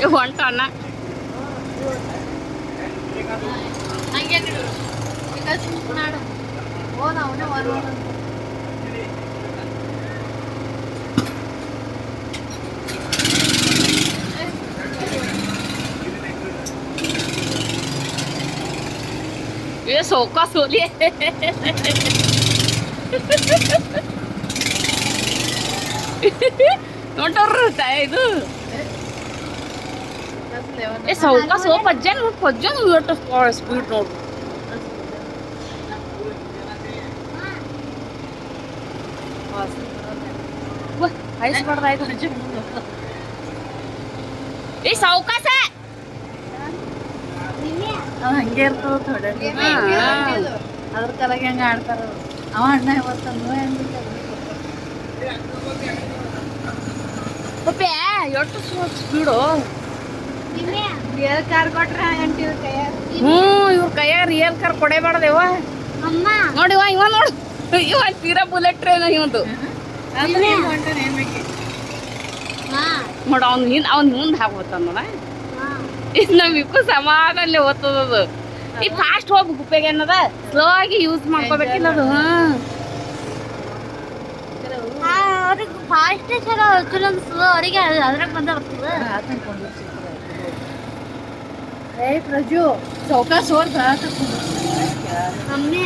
ಹೊಂಟಣ್ಣ ये सोका सोलिए ನೋಡ್ರ ಇದು ಏ ಸೌಕ ಸೋಪ್ ಅಜ್ಜನ್ ಎಷ್ಟು ಸ್ಪೀಡ್ ನೋಡು ಐಸ್ಬಾರ್ದಾಯ್ತು ಏ ಸೌಕಾಸ ಹಂಗೆ ಇರ್ತದ ಥೋಡೆ ಅದ್ರ ಕಲಾಗ ಹೆಂಗ ಆಡ್ತಾರ ಅವ ಅಣ್ಣ ಇವತ್ತಂದು ಎಷ್ಟು ಸ್ಪೀಡು ರಿಯಲ್ ಕಾರ್ ಕೊಟ್ರ ಇವ್ರ ಕೈಯಾಗ ರಿಯಲ್ ಕಾರ್ ಕೊಡೇಬಾರ್ದೇವ ನೋಡಿವ ಇವ ನೋಡು ಇವ ತೀರಾ ಬುಲೆಟ್ ಟ್ರೈನ್ ಇವಂದು ನೋಡ ಅವ್ನ ಮುಂದೆ ಹಾಕ್ಬೋತಾನ ನೋಡ ಇದು ನಮ್ಮಿಬ್ಬರು ಸಮಾನಲ್ಲಿ ಓದ್ತದದು ಈ ಫಾಸ್ಟ್ ಹೋಗಿ ಗುಪ್ಪೆಗೆ ಅನ್ನದ ಸ್ಲೋ ಆಗಿ ಯೂಸ್ ಮಾಡ್ಕೋಬೇಕಿಲ್ಲ ಅದು ಅವ್ರಿಗೆ ಫಾಸ್ಟ್ ಚಲೋ ಸ್ಲೋ ಅವರಿಗೆ ಅದ್ರಾಗ ಬಂದ ಬರ್ತದ ಏ ಪ್ರಜು ಚೌಕ ಸೋರ್ ಮಮ್ಮಿ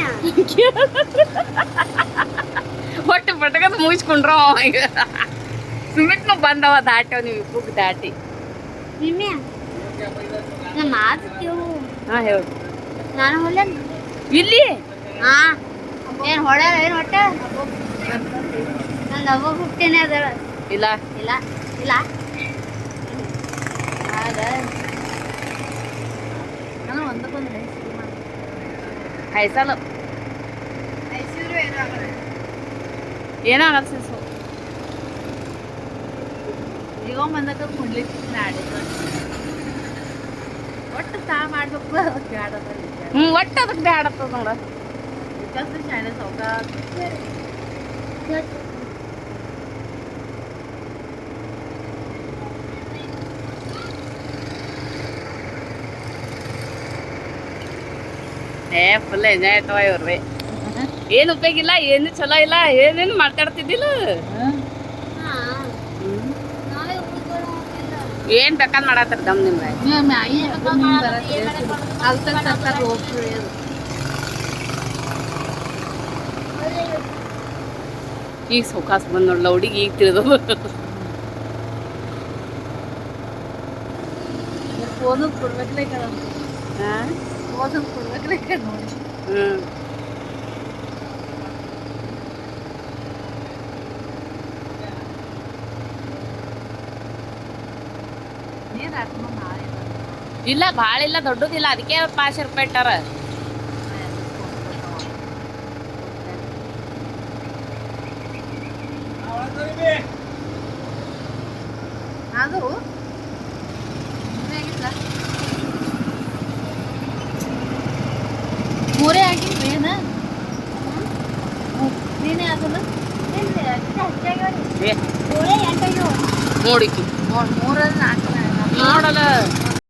ಒಟ್ಟು ಪಟಕದ ಮುಗಿಸ್ಕೊಂಡ್ರ ಈಗ ಸಿಮೆಂಟ್ನು ಬಂದವ ದಾಟ್ಯವ ನೀವು ಇಬ್ಬರು ದಾಟಿ ಮಮ್ಮಿ ನಾ ಮಾತು ಹಾ ಹೇಳು ನಾನು ಹೊಲೆ ಇಲ್ಲಿ ಹಾ ಏನ್ ಹೊಡ್ಯಾರ ಏನ್ ಹೊಟ್ಟೆ ನಾನು ಲವ್ ಹೋಗ್ತೇನೆ ಅದರ ಇಲ್ಲ ಇಲ್ಲ ಇಲ್ಲ ನಾನು ಒಂದಕ್ಕೊಂದು ಹೈಸಲು ಏನಾಗಲ್ಲ ಸಿಸು ಈಗ ಬಂದಕ್ಕ ಕುಡ್ಲಿಕ್ಕೆ ಆಡಿದ್ರು ಒಟ್ಟು ತಾ ಮಾಡ್ಬೇಕು ಅದಕ್ಕೆ ಆಡೋದ ಒಟ್ಟು ಅದಕ್ಕೆ ಬ್ಯಾಡತ್ತದ ನೋಡ ವಿಕಾಸ ಶಾಣೆ ಸೌಕ ಫುಲ್ ಎಂಜಾಯ್ ಆಯ್ತವ ಇವ್ರಿ ಏನು ಉಪಯೋಗ ಇಲ್ಲ ಏನು ಚಲೋ ಇಲ್ಲ ಏನೇನು ಮಾತಾಡ್ತಿದ್ದಿಲ್ಲ ಏನ್ ಬೇಕಾದ್ ಮಾಡತ್ತಾರ ದಮ್ ನಿಮ್ಗೆ ಈಗ ಸೌಕಾಸ್ ಬಂದ್ ನೋಡ್ಲ ಹುಡುಗಿ ಈಗ ತಿಳಿದು ಓದೋದು ಕೊಡ್ಬೇಕಲೇ ಕಣ ಓದೋದು ಕೊಡ್ಬೇಕಲೇ ಕಣ ನೋಡಿ ನೀರು ಹಾಕ್ಕೊಂಡು ಇಲ್ಲ ಭಾಳ ಇಲ್ಲ ದೊಡ್ಡದಿಲ್ಲ ಅದಕ್ಕೆ 5 ರೂಪಾಯಿ ಇಟ್ಟಾರ ಅದು ಮೂರೇ ಆಗಿಲ್ರಿ ಏನ ನೀನೇ ಅದಲ್ಲ ನೋಡಿಕಿ ಮೂರಲ್ಲಿ 4 ನೋಡಲ್ಲ